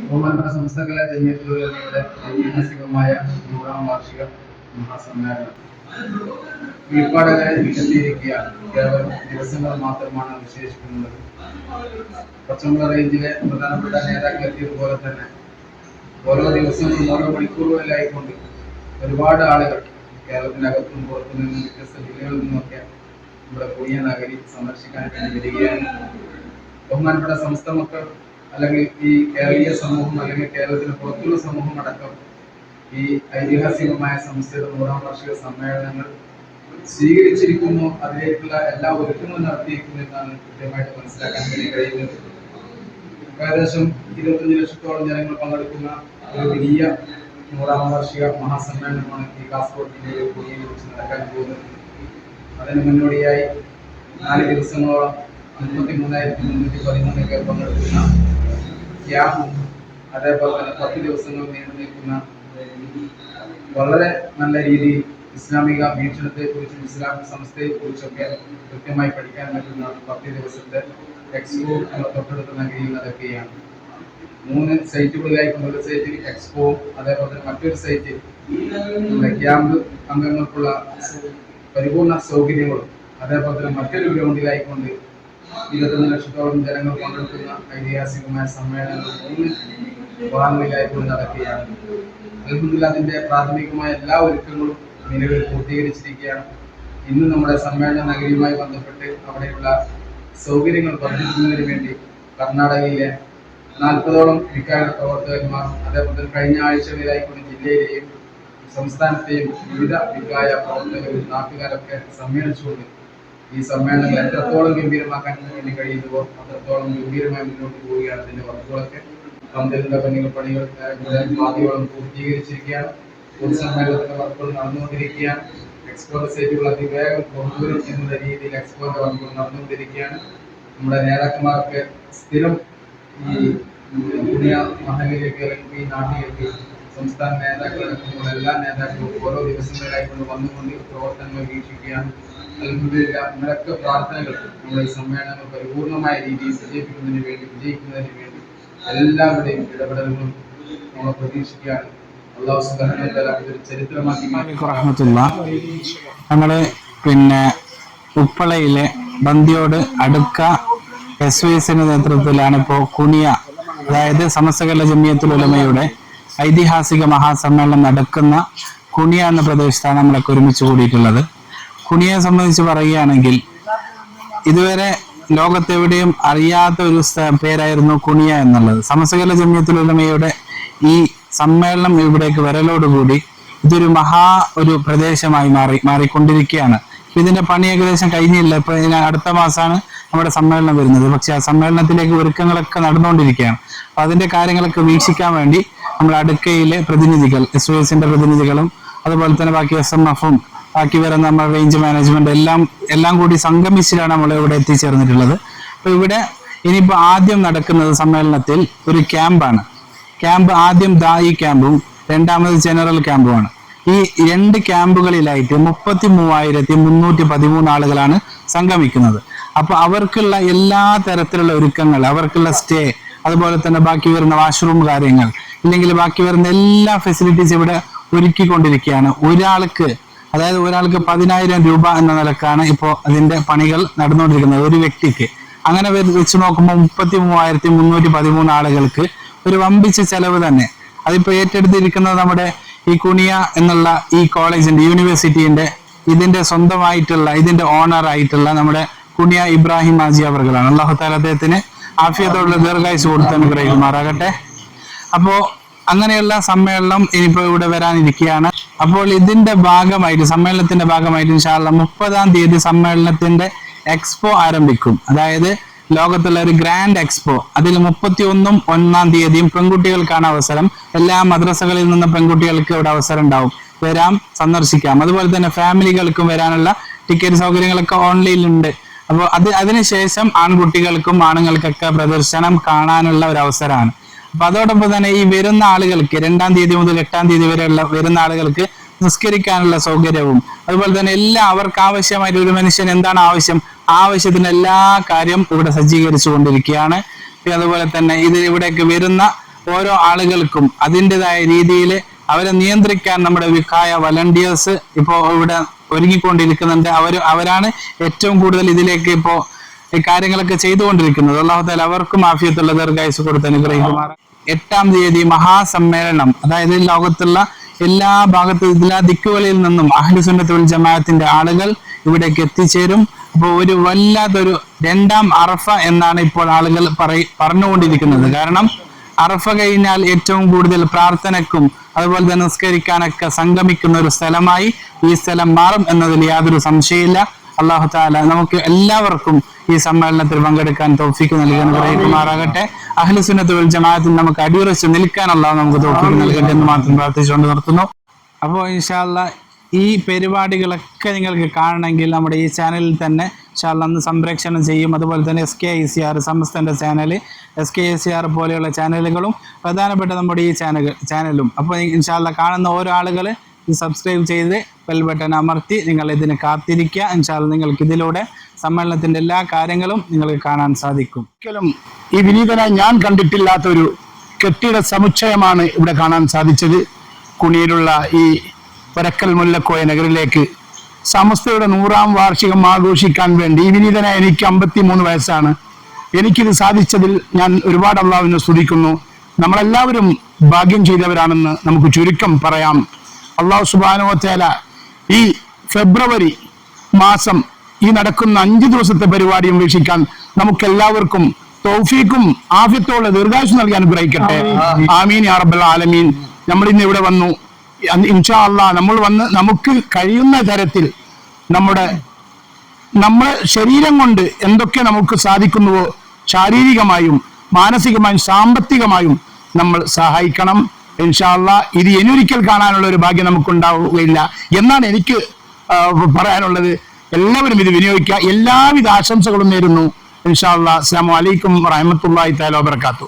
ബഹുമാനപ്പെട്ട സംസ്ഥാന ജമീയത്തുലമയുടെ ഐതിഹാസികമായ 100ാം വാർഷിക മഹാസമ്മേളനം കീഴ്പ്പാടകരെ എത്തിയിരിക്കുകയാണ്. കേവലം ദിവസങ്ങൾ മാത്രമാണ് വിശേഷിക്കുന്നത്. പച്ചമുള റേഞ്ചിലെ പ്രധാനപ്പെട്ട നേതാക്കൾ എത്തിയതുപോലെ തന്നെ ഓരോ ദിവസവും ഓരോ മണിക്കൂറുകളിലായിക്കൊണ്ട് ഒരുപാട് ആളുകൾ കേരളത്തിനകത്തും പുറത്തു നിന്നും വ്യത്യസ്ത ജില്ലകളിൽ നിന്നൊക്കെ നമ്മുടെ പുതിയ നഗരി സന്ദർശിക്കാൻ വേണ്ടി വരികയാണ്. ബഹുമാനപ്പെട്ട സംസ്ഥ മക്കൾ അല്ലെങ്കിൽ ഈ കേരളീയ സമൂഹം അല്ലെങ്കിൽ കേരളത്തിന് പുറത്തുള്ള സമൂഹം അടക്കം ഈ ഐതിഹാസികമായ സംസ്ഥയുടെ 100ാം വാർഷിക സമ്മേളനങ്ങൾ സ്വീകരിച്ചിരിക്കുന്നു. അതിലേക്കുള്ള എല്ലാ ഒരുക്കങ്ങളും നടത്തിയിരിക്കുന്നു എന്നാണ് കൃത്യമായിട്ട് മനസ്സിലാക്കാൻ വേണ്ടി കഴിയുന്നത്. ഏകദേശം 25 ലക്ഷത്തോളം ജനങ്ങൾ പങ്കെടുക്കുന്ന ഒരു വലിയ 100ാം വാർഷിക മഹാസമ്മേളനമാണ് ഈ കാസർഗോഡ് ജില്ലയിൽ കുടിയിൽ വെച്ച് നടക്കാൻ പോകുന്നത്. അതിന് മുന്നോടിയായി 4 ദിവസങ്ങളോളം 53,313 പേർ പങ്കെടുക്കുന്ന ക്യാമ്പും അതേപോലെ തന്നെ 10 ദിവസങ്ങൾ നീണ്ടു നിൽക്കുന്ന വളരെ നല്ല രീതിയിൽ ഇസ്ലാമിക വീക്ഷണത്തെ കുറിച്ചും ഇസ്ലാമിക സംസ്ഥയെ കുറിച്ചൊക്കെ കൃത്യമായി പഠിക്കാൻ പറ്റുന്ന 10 ദിവസത്തെ എക്സ്പോ നമ്മുടെ തൊട്ടടുത്ത നഗരിയിൽ നടക്കുകയാണ്. 3 സൈറ്റുകളിലായി കൊണ്ടുള്ള സൈറ്റിൽ എക്സ്പോ, അതേപോലെ തന്നെ മറ്റൊരു സൈറ്റിൽ നമ്മുടെ ക്യാമ്പ് അംഗങ്ങൾക്കുള്ള പരിപൂർണ സൗകര്യങ്ങളും, അതേപോലെ തന്നെ മറ്റൊരു ഗ്രൗണ്ടിലായിക്കൊണ്ട് 21 ലക്ഷത്തോളം ജനങ്ങൾ പങ്കെടുക്കുന്ന ഐതിഹാസികമായ സമ്മേളനങ്ങൾ 3 ഭാഗങ്ങളിലായിക്കൊണ്ട് നടക്കുകയാണ്. അൽഹംദുലില്ലാഹ് അതിന്റെ പ്രാഥമികമായ എല്ലാ ഒരുക്കങ്ങളും നിലവിൽ പൂർത്തീകരിച്ചിരിക്കുകയാണ്. ഇന്ന് നമ്മുടെ സമ്മേളന നഗരിയുമായി ബന്ധപ്പെട്ട് അവിടെയുള്ള സൗകര്യങ്ങൾ വർദ്ധിക്കുന്നതിന് വേണ്ടി കർണാടകയിലെ 40ഓളം വിക്കാരുടെ പ്രവർത്തകന്മാർ, അതേപോലെ തന്നെ കഴിഞ്ഞ ആഴ്ചകളിലായിക്കൊണ്ട് ജില്ലയിലെയും സംസ്ഥാനത്തെയും വിവിധ വികായ പ്രവർത്തകരും നാട്ടുകാരൊക്കെ സമ്മേളിച്ചുകൊണ്ട് ഈ സമ്മേളനങ്ങൾ എത്രത്തോളം ഗംഭീരമാക്കാൻ വേണ്ടി കഴിയുന്നുവോ അത്രത്തോളം ഗംഭീരമായി മുന്നോട്ട് പോവുകയാണ്. അതിന്റെ വർക്കുകളൊക്കെ പന്തലിന്റെ പണികൾ പാതിയോളം പൂർത്തീകരിച്ചിരിക്കുകയാണ്. പൊതുസമ്മേളനത്തിന്റെ വർക്കുകൾ നടന്നുകൊണ്ടിരിക്കുകയാണ്. എക്സ്പോർട്ട് സൈറ്റുകൾ അതിവേഗം കൊണ്ടുവരും എന്നുള്ള രീതിയിൽ എക്സ്പോർട്ട് വർക്കുകൾ നടന്നുകൊണ്ടിരിക്കുകയാണ്. നമ്മുടെ നേതാക്കന്മാർക്ക് സ്ഥിരം ഈ പുതിയ മഹലിലേക്ക് അല്ലെങ്കിൽ ഈ നാട്ടിലേക്ക് സംസ്ഥാന നേതാക്കളടക്കമുള്ള എല്ലാ നേതാക്കളും ഓരോ ദിവസങ്ങളിലായിക്കൊണ്ട് വന്നുകൊണ്ട് പ്രവർത്തനങ്ങൾ വീക്ഷിക്കുകയാണ്. അൽഹംദുലില്ലാഹ് നിരക്ക് പ്രാർത്ഥനകൾ നമ്മുടെ ഈ സമ്മേളനങ്ങൾ പരിപൂർണമായ രീതിയിൽ വിജയിക്കുന്നതിന് വേണ്ടി എല്ലാവരുടെയും ഇടപെടലുകളും നമ്മൾ പ്രതീക്ഷിക്കുകയാണ്. അല്ലാഹു സുബ്ഹാനഹു വ തആല ഇതൊരു ചരിത്രമാക്കി നമ്മള് ഉപ്പളയിലെ ബന്ദിയോട് അടുക്ക SYSന്റെ നേതൃത്വത്തിലാണ് ഇപ്പോൾ കുനിയ, അതായത് സമസ്ത കേരള ജമിയത്തുൽ ഉലമയുടെ ഐതിഹാസിക മഹാസമ്മേളനം നടക്കുന്ന കുനിയ എന്ന പ്രദേശത്താണ് നമ്മളൊക്കെ ഒരുമിച്ച് കൂടിയിട്ടുള്ളത്. കുനിയെ സംബന്ധിച്ച് പറയുകയാണെങ്കിൽ ഇതുവരെ ലോകത്തെവിടെയും അറിയാത്ത ഒരു പേരായിരുന്നു കുനിയ എന്നുള്ളത്. സമസ്ത കേരള ജമിയത്തുൽ ഉലമയുടെ ഈ സമ്മേളനം ഇവിടേക്ക് വരലോടുകൂടി ഇതൊരു ഒരു പ്രദേശമായി മാറിക്കൊണ്ടിരിക്കുകയാണ്. ഇതിന്റെ പണി ഏകദേശം കഴിഞ്ഞില്ല. ഇപ്പൊ അടുത്ത മാസമാണ് നമ്മുടെ സമ്മേളനം വരുന്നത്. പക്ഷെ ആ സമ്മേളനത്തിലേക്ക് ഒരുക്കങ്ങളൊക്കെ നടന്നുകൊണ്ടിരിക്കുകയാണ്. അപ്പൊ അതിന്റെ കാര്യങ്ങളൊക്കെ വീക്ഷിക്കാൻ വേണ്ടി നമ്മൾ അടുക്കയിലെ പ്രതിനിധികൾ, SYSന്റെ പ്രതിനിധികളും അതുപോലെ തന്നെ ബാക്കി SMFും ബാക്കി വരുന്ന നമ്മുടെ റേഞ്ച് മാനേജ്മെന്റ് എല്ലാം കൂടി സംഗമിച്ചിട്ടാണ് നമ്മൾ ഇവിടെ എത്തിച്ചേർന്നിട്ടുള്ളത്. അപ്പൊ ഇവിടെ ഇനിയിപ്പോ ആദ്യം നടക്കുന്നത് സമ്മേളനത്തിൽ ഒരു ക്യാമ്പാണ്. ആദ്യം ദായി ക്യാമ്പും രണ്ടാമത് ജനറൽ ക്യാമ്പുമാണ്. ഈ 2 ക്യാമ്പുകളിലായിട്ട് 33,313 ആളുകളാണ് സംഗമിക്കുന്നത്. അപ്പൊ അവർക്കുള്ള എല്ലാ തരത്തിലുള്ള ഒരുക്കങ്ങൾ, അവർക്കുള്ള സ്റ്റേ, അതുപോലെ തന്നെ ബാക്കി വരുന്ന വാഷ്റൂം കാര്യങ്ങൾ, ഇല്ലെങ്കിൽ ബാക്കി വരുന്ന എല്ലാ ഫെസിലിറ്റീസ് ഇവിടെ ഒരുക്കിക്കൊണ്ടിരിക്കുകയാണ്. ഒരാൾക്ക് 10,000 രൂപ എന്ന നിലക്കാണ് ഇപ്പോൾ അതിന്റെ പണികൾ നടന്നുകൊണ്ടിരിക്കുന്നത് ഒരു വ്യക്തിക്ക്. അങ്ങനെ വെച്ച് നോക്കുമ്പോൾ 33,313 ആളുകൾക്ക് ഒരു വമ്പിച്ച ചെലവ് തന്നെ. അതിപ്പോ ഏറ്റെടുത്തിരിക്കുന്നത് നമ്മുടെ ഈ കുനിയ എന്നുള്ള ഈ കോളേജിന്റെ യൂണിവേഴ്സിറ്റിന്റെ ഇതിന്റെ സ്വന്തമായിട്ടുള്ള ഇതിന്റെ ഓണർ ആയിട്ടുള്ള നമ്മുടെ കുനിയ ഇബ്രാഹിം ഹാജി അവർകളാണ്. അല്ലാഹു തആല അദ്ദേഹത്തിന് ആഫിയത്തോടുള്ള ദീർഘായുസ് കൊടുത്ത് അനുഗ്രഹിക്കുമാറാകട്ടെ. അപ്പോ അങ്ങനെയുള്ള സമ്മേളനം ഇനിയിപ്പോ ഇവിടെ വരാനിരിക്കുകയാണ്. അപ്പോൾ ഇതിന്റെ ഭാഗമായിട്ട് സമ്മേളനത്തിന്റെ ഭാഗമായിട്ട് ഇൻഷാ അല്ലാഹ് 30-ാം തീയതി സമ്മേളനത്തിന്റെ എക്സ്പോ ആരംഭിക്കും. അതായത് ലോകത്തുള്ള ഒരു ഗ്രാൻഡ് എക്സ്പോ. അതിൽ 31-ും 1-ാം തീയതിയും പെൺകുട്ടികൾക്കാണ് അവസരം. എല്ലാ മദ്രസകളിൽ നിന്ന് പെൺകുട്ടികൾക്ക് ഇവിടെ അവസരം ഉണ്ടാവും, വരാം, സന്ദർശിക്കാം. അതുപോലെ തന്നെ ഫാമിലികൾക്കും വരാനുള്ള ടിക്കറ്റ് സൗകര്യങ്ങളൊക്കെ ഓൺലൈനിലുണ്ട്. അപ്പോൾ അതിനുശേഷം ആൺകുട്ടികൾക്കും ആണുങ്ങൾക്കൊക്കെ പ്രദർശനം കാണാനുള്ള ഒരു അവസരമാണ്. അപ്പൊ അതോടൊപ്പം തന്നെ ഈ വരുന്ന ആളുകൾക്ക് 2-ാം തീയതി മുതൽ 8-ാം തീയതി വരെയുള്ള വരുന്ന ആളുകൾക്ക് നിസ്കരിക്കാനുള്ള സൗകര്യവും അതുപോലെ തന്നെ എല്ലാം അവർക്ക് ആവശ്യമായിട്ട് ഒരു മനുഷ്യൻ എന്താണ് ആവശ്യത്തിന് എല്ലാ കാര്യം ഇവിടെ സജ്ജീകരിച്ചു കൊണ്ടിരിക്കുകയാണ്. അതുപോലെ തന്നെ ഇവിടേക്ക് വരുന്ന ഓരോ ആളുകൾക്കും അതിൻ്റെതായ രീതിയിൽ അവരെ നിയന്ത്രിക്കാൻ നമ്മുടെ വിഖായ വളണ്ടിയേഴ്സ് ഇപ്പോൾ ഇവിടെ ഒരുങ്ങിക്കൊണ്ടിരിക്കുന്നുണ്ട്. അവരാണ് ഏറ്റവും കൂടുതൽ ഇതിലേക്ക് ഇപ്പോൾ ഈ കാര്യങ്ങളൊക്കെ ചെയ്തുകൊണ്ടിരിക്കുന്നത്. അല്ലാഹു തആല അവർക്കും ആഫിയത്തുള്ള ദീർഘായുസ്സ് കൊടുത്ത് അനുഗ്രഹിക്കുമാർ. 8-ാം തീയതി മഹാസമ്മേളനം, അതായത് ലോകത്തുള്ള എല്ലാ എല്ലാ ദിക്കുകളിൽ നിന്നും അഹ്ലു സുന്നത്ത് വൽ ജമാഅത്തിന്റെ ആളുകൾ ഇവിടേക്ക് എത്തിച്ചേരും. അപ്പോൾ ഒരു വല്ലാത്തൊരു 2-ാം അറഫ എന്നാണ് ഇപ്പോൾ ആളുകൾ പറഞ്ഞുകൊണ്ടിരിക്കുന്നത്. കാരണം അറഫ കഴിഞ്ഞാൽ ഏറ്റവും കൂടുതൽ പ്രാർത്ഥനക്കും അതുപോലെ തന്നെ നിസ്കരിക്കാനൊക്കെ സംഗമിക്കുന്ന ഒരു സ്ഥലമായി ഈ സ്ഥലം മാറും എന്നതിൽ യാതൊരു സംശയമില്ല. അല്ലാഹു തആല നമുക്ക് എല്ലാവർക്കും ഈ സമ്മേളനത്തിൽ പങ്കെടുക്കാൻ തൗഫീഖ് നൽകി അനുഗ്രഹിക്കുമാറാകട്ടെ. അഹ്ലു സുന്നത്ത് വൽ ജമാഅത്തിൽ നമുക്ക് അടിയുറച്ച് നിൽക്കാൻ അല്ലാഹു നമുക്ക് തൗഫീഖ് നൽകട്ടെ എന്ന് മാത്രം പ്രാർത്ഥിച്ചുകൊണ്ട് നിർത്തുന്നു. അപ്പോൾ ഇൻഷാ അല്ലാഹ് ഈ പരിപാടികളൊക്കെ നിങ്ങൾക്ക് കാണണമെങ്കിൽ നമ്മുടെ ഈ ചാനലിൽ തന്നെ ഇൻഷാ അല്ലാഹ് അന്ന് സംപ്രേക്ഷണം ചെയ്യും. അതുപോലെ തന്നെ SKICR സമസ്തന്റെ ചാനൽ, SKICR പോലെയുള്ള ചാനലുകളും പ്രധാനപ്പെട്ട നമ്മുടെ ഈ ചാനലും. അപ്പോൾ ഇൻഷാ അല്ലാഹ് കാണുന്ന ഓരോ ആളുകൾ ഈ സബ്സ്ക്രൈബ് ചെയ്ത് ബെൽ ബട്ടൺ അമർത്തി നിങ്ങൾ ഇതിന് കാത്തിരിക്കുക. ഇൻഷാ അല്ലാഹ് നിങ്ങൾക്ക് ഇതിലൂടെ സമ്മേളനത്തിന്റെ എല്ലാ കാര്യങ്ങളും നിങ്ങൾക്ക് കാണാൻ സാധിക്കും. ഒരിക്കലും ഈ വിനീതനായി ഞാൻ കണ്ടിട്ടില്ലാത്തൊരു കെട്ടിട സമുച്ചയമാണ് ഇവിടെ കാണാൻ സാധിച്ചത്. കുണിയിലുള്ള ഈ വരക്കൽ മുല്ലക്കോയ നഗറിലേക്ക് സമസ്തയുടെ 100-ാം വാർഷികം ആഘോഷിക്കാൻ വേണ്ടി ഈ വിനീതനായ എനിക്ക് 53 വയസ്സാണ്. എനിക്കിത് സാധിച്ചതിൽ ഞാൻ ഒരുപാട് അള്ളാഹുവിനെ സ്തുതിക്കുന്നു. നമ്മളെല്ലാവരും ഭാഗ്യം ചെയ്തവരാണെന്ന് നമുക്ക് ചുരുക്കം പറയാം. അള്ളാഹു സുബ്ഹാനഹു വ തആല ഈ ഫെബ്രുവരി മാസം ഈ നടക്കുന്ന 5 ദിവസത്തെ പരിപാടിയും വീക്ഷിക്കാൻ നമുക്കെല്ലാവർക്കും തൗഫീഖും ആഫിയത്തോടെ ദീർഘായുസ്സ് നൽകി അനുഗ്രഹിക്കട്ടെ. ആമീൻ യാ റബ്ബൽ ആലമീൻ. നമ്മൾ ഇന്ന് ഇവിടെ വന്നു. ഇൻഷാ അല്ലാഹ് നമ്മൾ വന്ന് നമുക്ക് കഴിയുന്ന തരത്തിൽ നമ്മുടെ ശരീരം കൊണ്ട് എന്തൊക്കെ നമുക്ക് സാധിക്കുന്നുവോ ശാരീരികമായും മാനസികമായും സാമ്പത്തികമായും നമ്മൾ സഹായിക്കണം. ഇൻഷാ അല്ലാഹ് ഇത് ഇനിയൊരിക്കൽ കാണാനുള്ള ഒരു ഭാഗ്യം നമുക്കുണ്ടാവുകയില്ല എന്നാണ് എനിക്ക് പറയാനുള്ളത്. എല്ലാവരും ഇത് വിനിയോഗിക്കുക. എല്ലാവിധ ആശംസകളും നേരുന്നു. ഇൻഷാ അല്ലാഹ്. അസ്സലാമു അലൈക്കും വറഹ്മത്തുള്ളാഹി തആല വബറകാതുഹു.